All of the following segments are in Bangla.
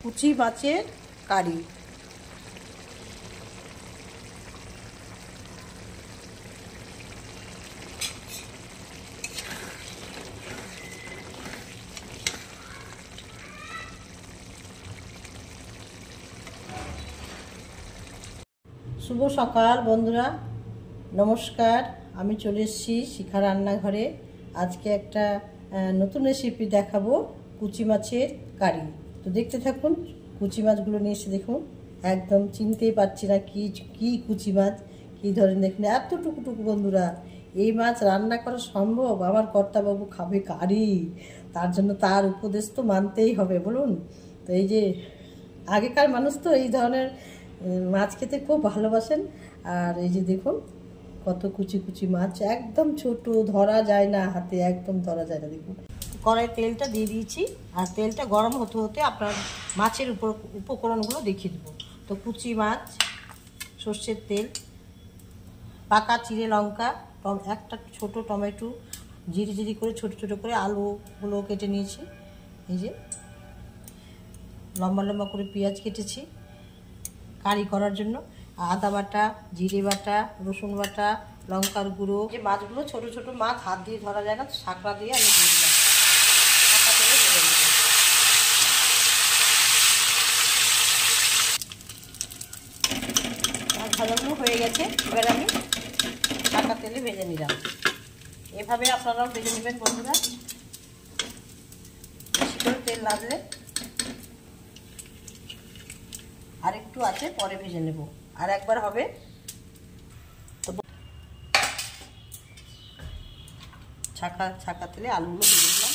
কুচি মাছের কারি। শুভ সকাল বন্ধুরা, নমস্কার। আমি চলে এসেছি শিখা রান্নাঘরে। আজকে একটা নতুন রেসিপি দেখাবো, কুচি মাছের কারি। তো দেখতে থাকুন। কুচি মাছগুলো নিয়ে এসে দেখুন, একদম চিনতেই পারছি না কি কুচি মাছ, কী ধরনের। দেখুন এত টুকু বন্ধুরা, এই মাছ রান্না করা সম্ভব? আমার কর্তাবাবু খাবে কারি, তার জন্য তার উপদেশ তো মানতেই হবে, বলুন। তো এই যে আগেকার মানুষ তো এই ধরনের মাছ খেতে খুব ভালোবাসেন। আর এই যে দেখুন কত কুচি মাছ, একদম ছোট, ধরা যায় না হাতে, একদম ধরা যায় না। দেখুন কড়াই তেলটা দিয়ে দিয়েছি, আর তেলটা গরম হতে হতে আপনার মাছের উপকরণগুলো দেখিয়ে দেবো। তো কুচি মাছ, সর্ষের তেল, পাকা চিড়ে লঙ্কা, একটা ছোট টমেটো জিরি করে ছোট করে, আলুগুলো কেটে নিয়েছি, এই যে লম্বা করে পেঁয়াজ কেটেছি কারি করার জন্য, আদা বাটা, জিরে বাটা, রসুন বাটা, লঙ্কার গুঁড়ো। যে মাছগুলো ছোট মাছ, হাত দিয়ে ধরা যায় না, শাঁকড়া দিয়ে আমি দিয়ে দিলাম। শাঁকা তেলে ভেজে নিলাম। মাছ ভাজাগুলো হয়ে গেছে, এবার আমি শাঁকা তেলে ভেজে নিলাম। এভাবে আপনারাও ভেজে নেবেন বন্ধুরা, বেশি করে তেল লাগলে। আর একটু আছে, পরে ভেজে নেব, আর একবার হবে। তো ছাকা তেলে আলুগুলো ভেজে দিলাম।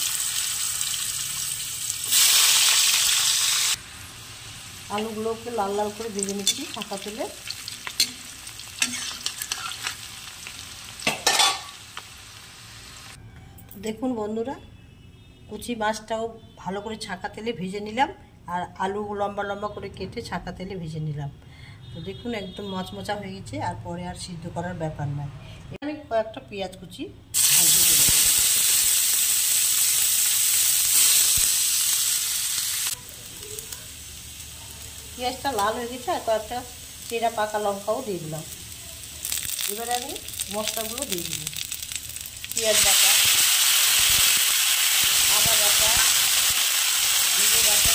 আলুগুলোকে লাল করে ভেজে নিচ্ছি ছাকা তেলে। দেখুন বন্ধুরা, কুচি মাছটাও ভালো করে ছাকা তেলে ভেজে নিলাম, আর আলু লম্বা করে কেটে ছাকা তেলে ভেজে নিলাম। তো দেখুন একদম মচমচা হয়ে গেছে, আর পরে আর সিদ্ধ করার ব্যাপার নাই। আমি কয়েকটা পেঁয়াজ কুচি ভাজতে দেবো। পেঁয়াজটা লাল হয়ে গেছে, আর কয়েকটা চেরা পাকা লঙ্কাও দিয়ে দিলাম। এবারে আমি মশলাগুলো দিয়ে দিব। পেঁয়াজ বাটা, আদা বাটা, জিরে বাটা,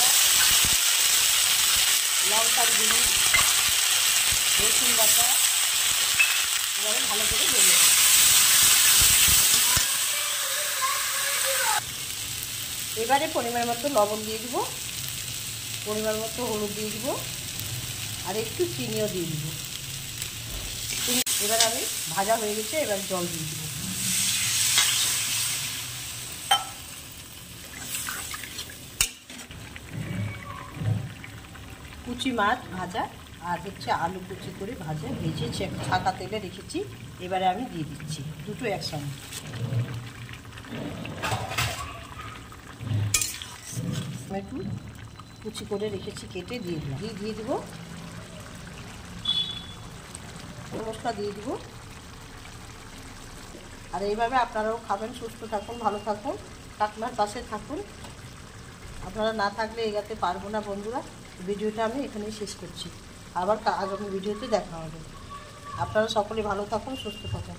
লঙ্কার গুঁড়ো, রসুন বাটা, এবারে ভালো করে ভেজে নেব। এবারে পরিমাণ মতো লবণ দিয়ে দিব, পরিমাণ মতো হলুদ দিয়ে দিব, আর একটু চিনিও দিয়ে দিব। এবার আমি ভাজা হয়ে গেছে, এবার জল দিয়ে দিব। কুচি মাছ ভাজা আর হচ্ছে আলু কুচি করে ভেজে ছাকা তেলে রেখেছি, এবারে আমি দিয়ে দিচ্ছি দুটো একসঙ্গে। টমেটো কুচি করে রেখেছি, কেটে দিয়ে দিলাম, দিয়ে দিব। মশলা দিয়ে দিব। আর এইভাবে আপনারাও খাবেন, সুস্থ থাকুন, ভালো থাকুন, কাকিমার পাশে থাকুন। আপনারা না থাকলে এগাতে পারবো না বন্ধুরা। ভিডিওটা আমি এখানেই শেষ করছি, আবার আগামী ভিডিওতে দেখা হবে। আপনারা সকলে ভালো থাকুন, সুস্থ থাকুন।